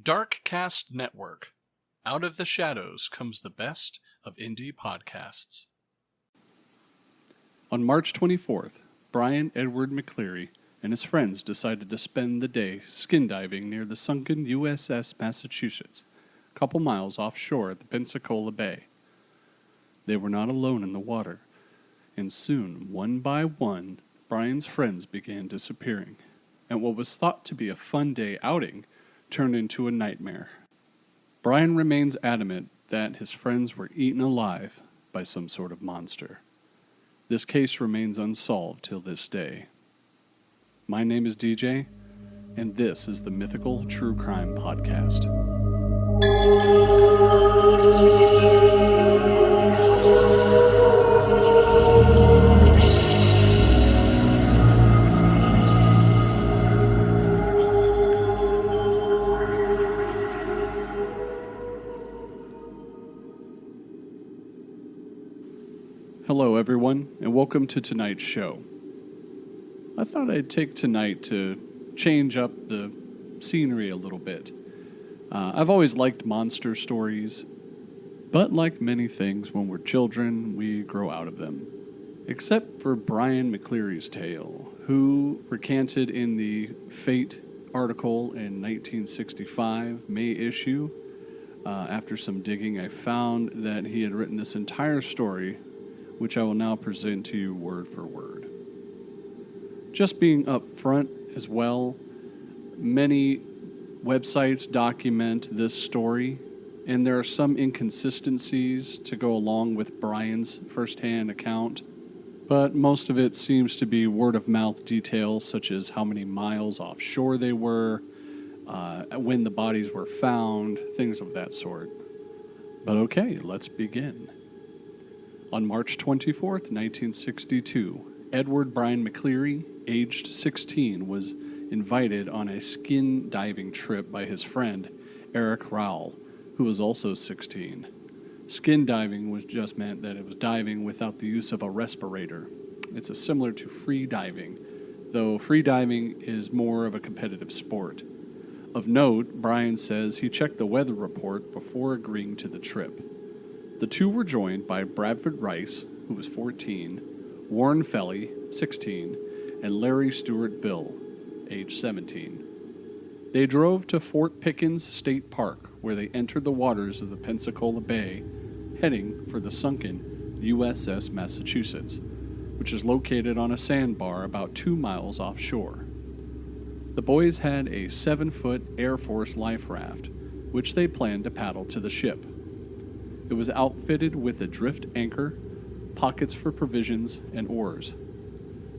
Darkcast Network. Out of the shadows comes the best of indie podcasts. On March 24th, Brian Edward McCleary and his friends decided to spend the day skin diving near the sunken USS Massachusetts, a couple miles offshore at the Pensacola Bay. They were not alone in the water, and soon, one by one, Brian's friends began disappearing, and what was thought to be a fun day outing turned into a nightmare. Brian remains adamant that his friends were eaten alive by some sort of monster. This case remains unsolved till this day. My name is DJ, and this is the Mythical True Crime Podcast. Hello, everyone, and welcome to tonight's show. I thought I'd take tonight to change up the scenery a little bit. I've always liked monster stories, but like many things, when we're children, we grow out of them. Except for Brian McCleary's tale, who recanted in the Fate article in 1965 May issue. After some digging, I found that he had written this entire story, which I will now present to you word for word. Just being upfront as well, many websites document this story, and there are some inconsistencies to go along with Brian's firsthand account, but most of it seems to be word-of-mouth details, such as how many miles offshore they were, when the bodies were found, things of that sort. But okay, let's begin. On March 24th, 1962, Edward Brian McCleary, aged 16, was invited on a skin diving trip by his friend, Eric Rowell, who was also 16. Skin diving was just meant that it was diving without the use of a respirator. It's similar to free diving, though free diving is more of a competitive sport. Of note, Brian says he checked the weather report before agreeing to the trip. The two were joined by Bradford Rice, who was 14, Warren Felly, 16, and Larry Stewart Bill, age 17. They drove to Fort Pickens State Park, where they entered the waters of the Pensacola Bay, heading for the sunken USS Massachusetts, which is located on a sandbar about 2 miles offshore. The boys had a 7-foot Air Force life raft, which they planned to paddle to the ship. It was outfitted with a drift anchor, pockets for provisions, and oars.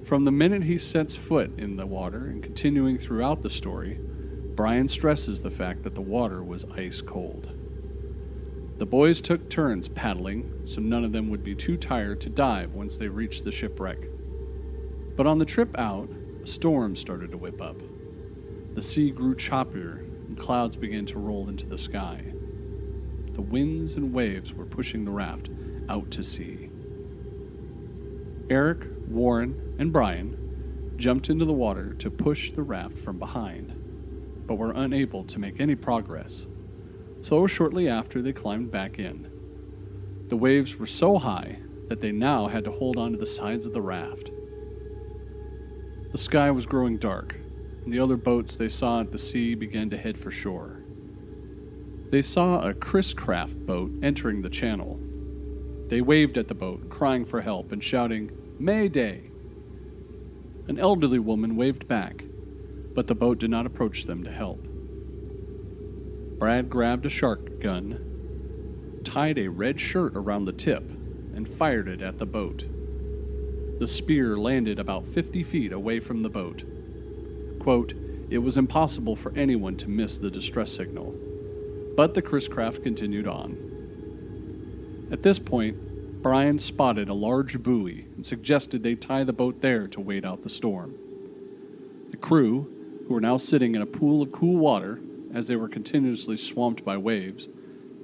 From the minute he sets foot in the water and continuing throughout the story, Brian stresses the fact that the water was ice cold. The boys took turns paddling, so none of them would be too tired to dive once they reached the shipwreck. But on the trip out, a storm started to whip up. The sea grew choppier, and clouds began to roll into the sky. The winds and waves were pushing the raft out to sea. Eric, Warren, and Brian jumped into the water to push the raft from behind, but were unable to make any progress. So shortly after, they climbed back in. The waves were so high that they now had to hold onto the sides of the raft. The sky was growing dark, and the other boats they saw at the sea began to head for shore. They saw a Chris-Craft boat entering the channel. They waved at the boat, crying for help and shouting, "Mayday!" An elderly woman waved back, but the boat did not approach them to help. Brad grabbed a shark gun, tied a red shirt around the tip, and fired it at the boat. The spear landed about 50 feet away from the boat. Quote, "It was impossible for anyone to miss the distress signal." But the Chris-Craft continued on. At this point, Brian spotted a large buoy and suggested they tie the boat there to wait out the storm. The crew, who were now sitting in a pool of cool water as they were continuously swamped by waves,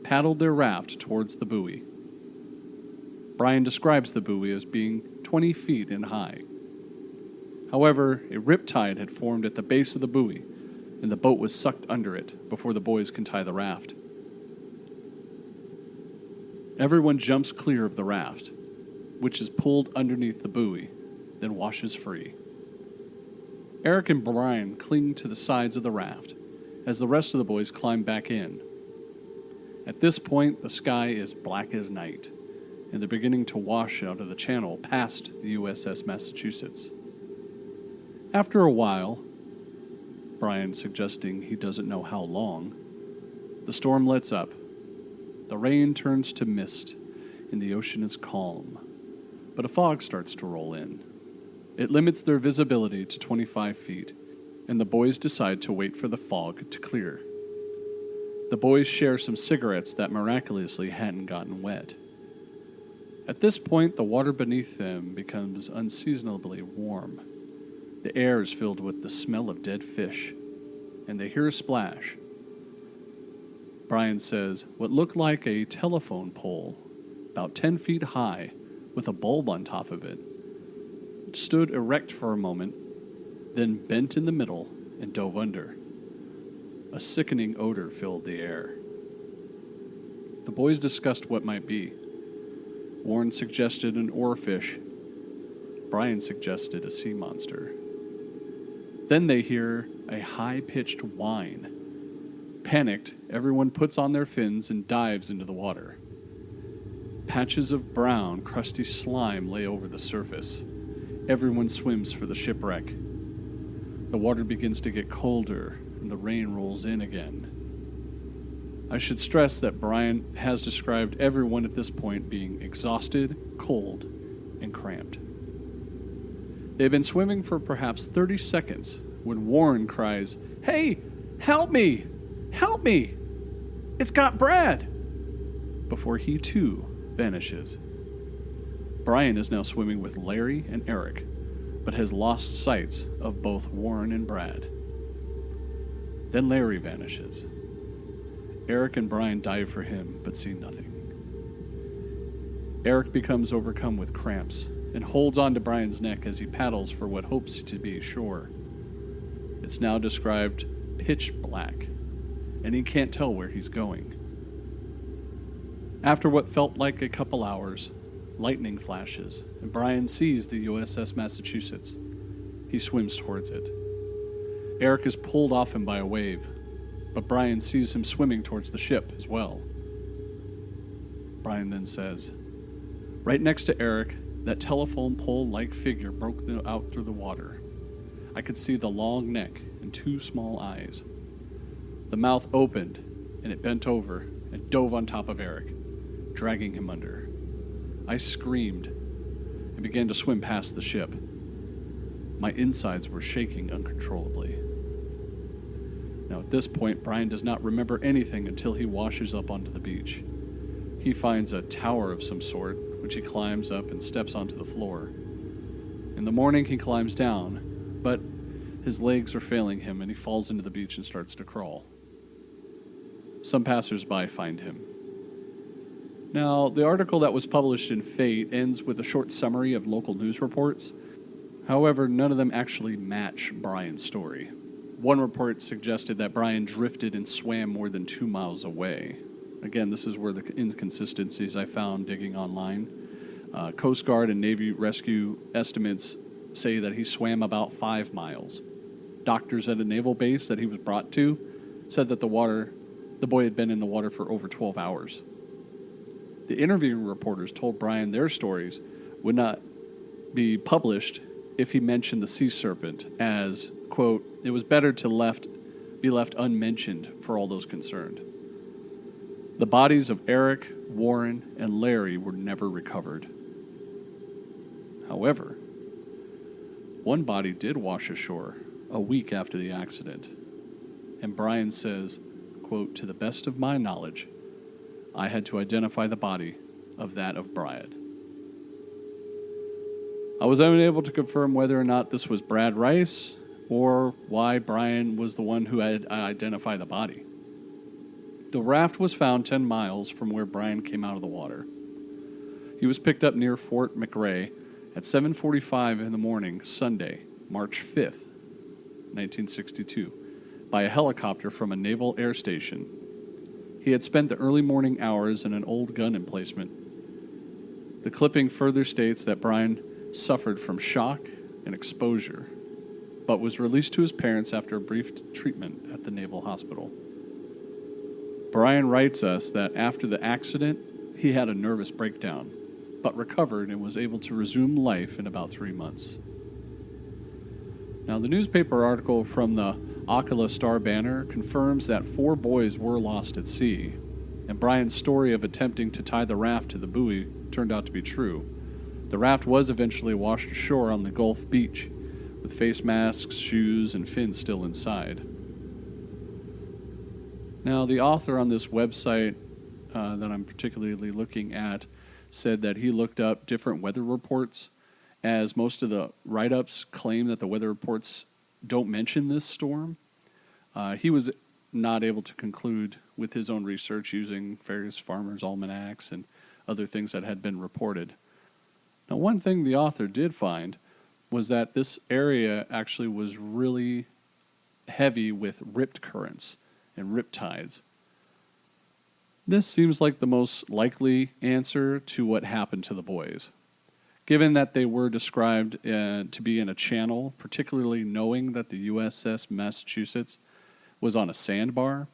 paddled their raft towards the buoy. Brian describes the buoy as being 20 feet in high. However, a riptide had formed at the base of the buoy, and the boat was sucked under it before the boys can tie the raft. Everyone jumps clear of the raft, which is pulled underneath the buoy, then washes free. Eric and Brian cling to the sides of the raft as the rest of the boys climb back in. At this point, the sky is black as night, and they're beginning to wash out of the channel past the USS Massachusetts. After a while, Brian suggesting he doesn't know how long, the storm lets up. The rain turns to mist, and the ocean is calm, but a fog starts to roll in. It limits their visibility to 25 feet, and the boys decide to wait for the fog to clear. The boys share some cigarettes that miraculously hadn't gotten wet. At this point, the water beneath them becomes unseasonably warm. The air is filled with the smell of dead fish, and they hear a splash. Brian says what looked like a telephone pole, about 10 feet high, with a bulb on top of it, stood erect for a moment, then bent in the middle and dove under. A sickening odor filled the air. The boys discussed what might be. Warren suggested an oarfish. Brian suggested a sea monster. Then they hear a high-pitched whine. Panicked, everyone puts on their fins and dives into the water. Patches of brown, crusty slime lay over the surface. Everyone swims for the shipwreck. The water begins to get colder, and the rain rolls in again. I should stress that Brian has described everyone at this point being exhausted, cold, and cramped. They have been swimming for perhaps 30 seconds when Warren cries, "Hey, help me! Help me! It's got Brad!" before he too vanishes. Brian is now swimming with Larry and Eric, but has lost sight of both Warren and Brad. Then Larry vanishes. Eric and Brian dive for him, but see nothing. Eric becomes overcome with cramps and holds on to Brian's neck as he paddles for what hopes to be shore. It's now described pitch black, and he can't tell where he's going. After what felt like a couple hours, lightning flashes, and Brian sees the USS Massachusetts. He swims towards it. Eric is pulled off him by a wave, but Brian sees him swimming towards the ship as well. Brian then says, "Right next to Eric, that telephone pole-like figure broke out through the water. I could see the long neck and two small eyes. The mouth opened, and it bent over and dove on top of Eric, dragging him under. I screamed and began to swim past the ship. My insides were shaking uncontrollably." Now at this point, Brian does not remember anything until he washes up onto the beach. He finds a tower of some sort, which he climbs up and steps onto the floor. In the morning, he climbs down, but his legs are failing him and he falls into the beach and starts to crawl. Some passers-by find him. Now, the article that was published in Fate ends with a short summary of local news reports. However, none of them actually match Brian's story. One report suggested that Brian drifted and swam more than 2 miles away. Again, this is where the inconsistencies I found digging online. Coast Guard and Navy rescue estimates say that he swam about 5 miles. Doctors at a naval base that he was brought to said that the boy had been in the water for over 12 hours. The interviewing reporters told Brian their stories would not be published if he mentioned the sea serpent as, quote, "It was better to be left unmentioned for all those concerned." The bodies of Eric, Warren, and Larry were never recovered. However, one body did wash ashore a week after the accident, and Brian says, quote, "To the best of my knowledge, I had to identify the body of that of Brad. I was unable to confirm whether or not this was Brad Rice or why Brian was the one who had identified the body. The raft was found 10 miles from where Brian came out of the water. He was picked up near Fort McRae at 7:45 in the morning, Sunday, March 5th, 1962, by a helicopter from a naval air station. He had spent the early morning hours in an old gun emplacement. The clipping further states that Brian suffered from shock and exposure, but was released to his parents after a brief treatment at the naval hospital. Brian writes us that after the accident, he had a nervous breakdown, but recovered and was able to resume life in about 3 months. Now, the newspaper article from the Ocala Star-Banner confirms that 4 boys were lost at sea, and Brian's story of attempting to tie the raft to the buoy turned out to be true. The raft was eventually washed ashore on the Gulf Beach, with face masks, shoes, and fins still inside. Now, the author on this website that I'm particularly looking at said that he looked up different weather reports, as most of the write-ups claim that the weather reports don't mention this storm. He was not able to conclude with his own research using various farmers' almanacs and other things that had been reported. Now, one thing the author did find was that this area actually was really heavy with ripped currents and rip tides. This seems like the most likely answer to what happened to the boys. Given that they were described to be in a channel, particularly knowing that the USS Massachusetts was on a sandbar,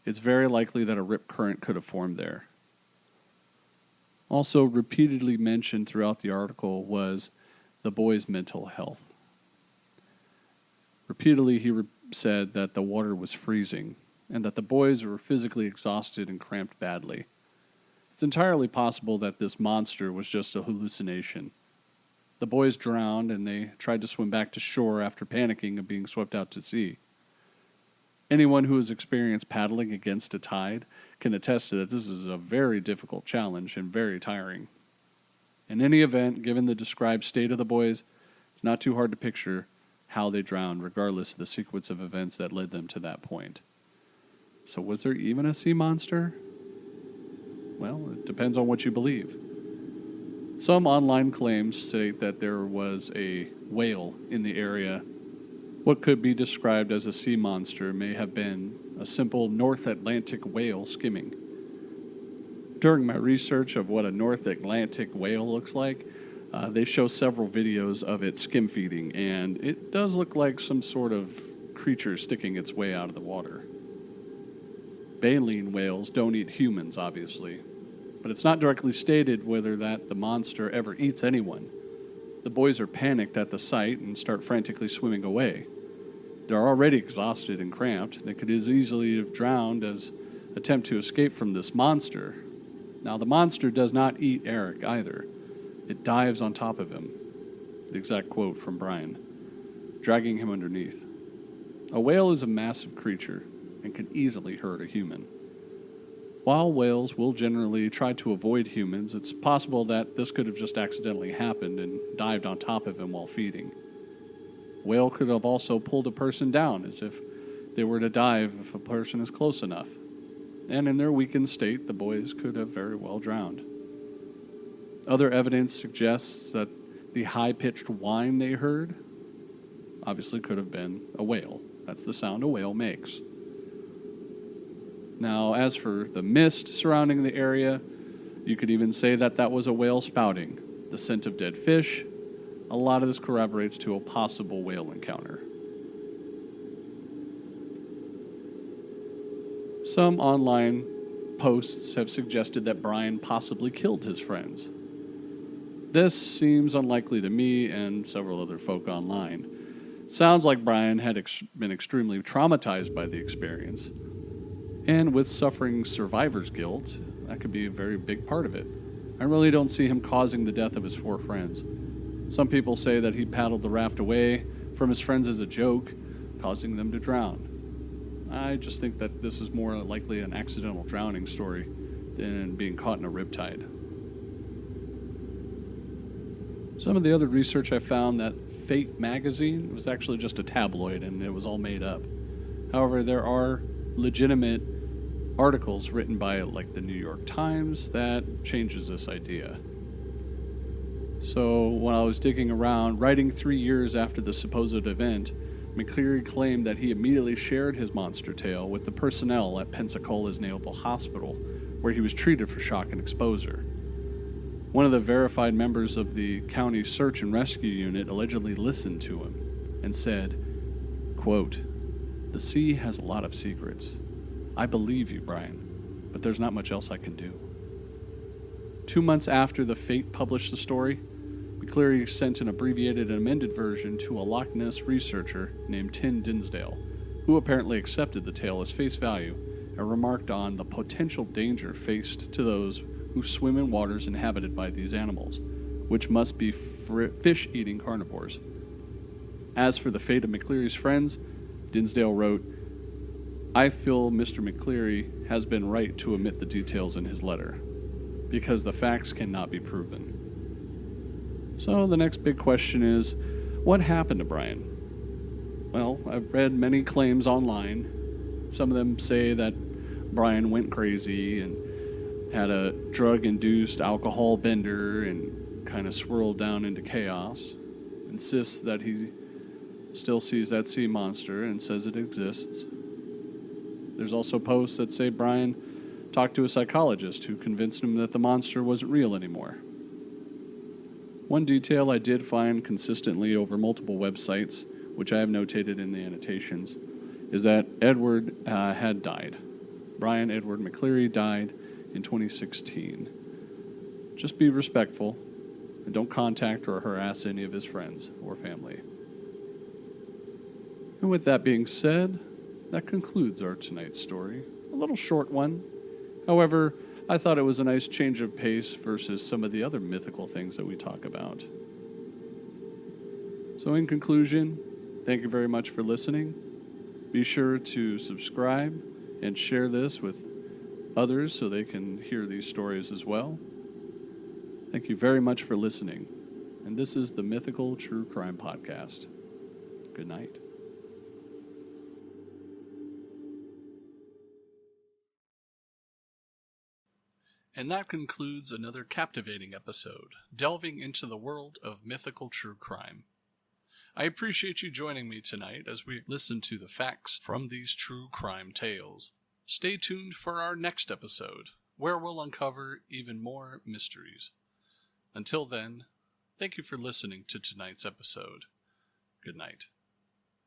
it's very likely that a rip current could have formed there. Also repeatedly mentioned throughout the article was the boys' mental health. Repeatedly he said that the water was freezing and that the boys were physically exhausted and cramped badly. It's entirely possible that this monster was just a hallucination. The boys drowned and they tried to swim back to shore after panicking of being swept out to sea. Anyone who has experienced paddling against a tide can attest to that this is a very difficult challenge and very tiring. In any event, given the described state of the boys, it's not too hard to picture how they drowned, regardless of the sequence of events that led them to that point. So was there even a sea monster? Well, it depends on what you believe. Some online claims state that there was a whale in the area. What could be described as a sea monster may have been a simple North Atlantic whale skimming. During my research of what a North Atlantic whale looks like, they show several videos of it skim feeding, and it does look like some sort of creature sticking its way out of the water. Baleen whales don't eat humans, obviously, but it's not directly stated whether the monster ever eats anyone. The boys are panicked at the sight and start frantically swimming away. They're already exhausted and cramped. They could as easily have drowned as attempt to escape from this monster. Now, the monster does not eat Eric either. It dives on top of him. The exact quote from Brian, dragging him underneath. A whale is a massive creature and can easily hurt a human. While whales will generally try to avoid humans, it's possible that this could have just accidentally happened and dived on top of him while feeding. Whale could have also pulled a person down as if they were to dive if a person is close enough. And in their weakened state, the boys could have very well drowned. Other evidence suggests that the high-pitched whine they heard obviously could have been a whale. That's the sound a whale makes. Now, as for the mist surrounding the area, you could even say that was a whale spouting. The scent of dead fish, a lot of this corroborates to a possible whale encounter. Some online posts have suggested that Brian possibly killed his friends. This seems unlikely to me and several other folk online. Sounds like Brian had been extremely traumatized by the experience. And with suffering survivor's guilt, that could be a very big part of it. I really don't see him causing the death of his 4 friends. Some people say that he paddled the raft away from his friends as a joke, causing them to drown. I just think that this is more likely an accidental drowning story than being caught in a riptide. Some of the other research I found that Fate magazine was actually just a tabloid and it was all made up. However, there are legitimate articles written by like the New York Times that changes this idea. So when I was digging around, writing 3 years after the supposed event, McCleary claimed that he immediately shared his monster tale with the personnel at Pensacola's Naval Hospital, where he was treated for shock and exposure. One of the verified members of the county search and rescue unit allegedly listened to him and said, quote, "The sea has a lot of secrets. I believe you, Brian, but there's not much else I can do." 2 months after the Fate published the story, McCleary sent an abbreviated and amended version to a Loch Ness researcher named Tim Dinsdale, who apparently accepted the tale as face value and remarked on the potential danger faced to those who swim in waters inhabited by these animals, which must be fish-eating carnivores. As for the fate of McCleary's friends, Dinsdale wrote, "I feel Mr. McCleary has been right to omit the details in his letter, because the facts cannot be proven." So the next big question is, what happened to Brian? Well, I've read many claims online. Some of them say that Brian went crazy and had a drug-induced alcohol bender and kind of swirled down into chaos, insists that he still sees that sea monster and says it exists. There's also posts that say Brian talked to a psychologist who convinced him that the monster wasn't real anymore. One detail I did find consistently over multiple websites, which I have notated in the annotations, is that Edward had died. Brian Edward McCleary died in 2016. Just be respectful and don't contact or harass any of his friends or family. And with that being said, that concludes our tonight's story. A little short one. However, I thought it was a nice change of pace versus some of the other mythical things that we talk about. So in conclusion, thank you very much for listening. Be sure to subscribe and share this with others so they can hear these stories as well. Thank you very much for listening. And this is the Mythical True Crime Podcast. Good night. And that concludes another captivating episode, delving into the world of mythical true crime. I appreciate you joining me tonight as we listen to the facts from these true crime tales. Stay tuned for our next episode, where we'll uncover even more mysteries. Until then, thank you for listening to tonight's episode. Good night.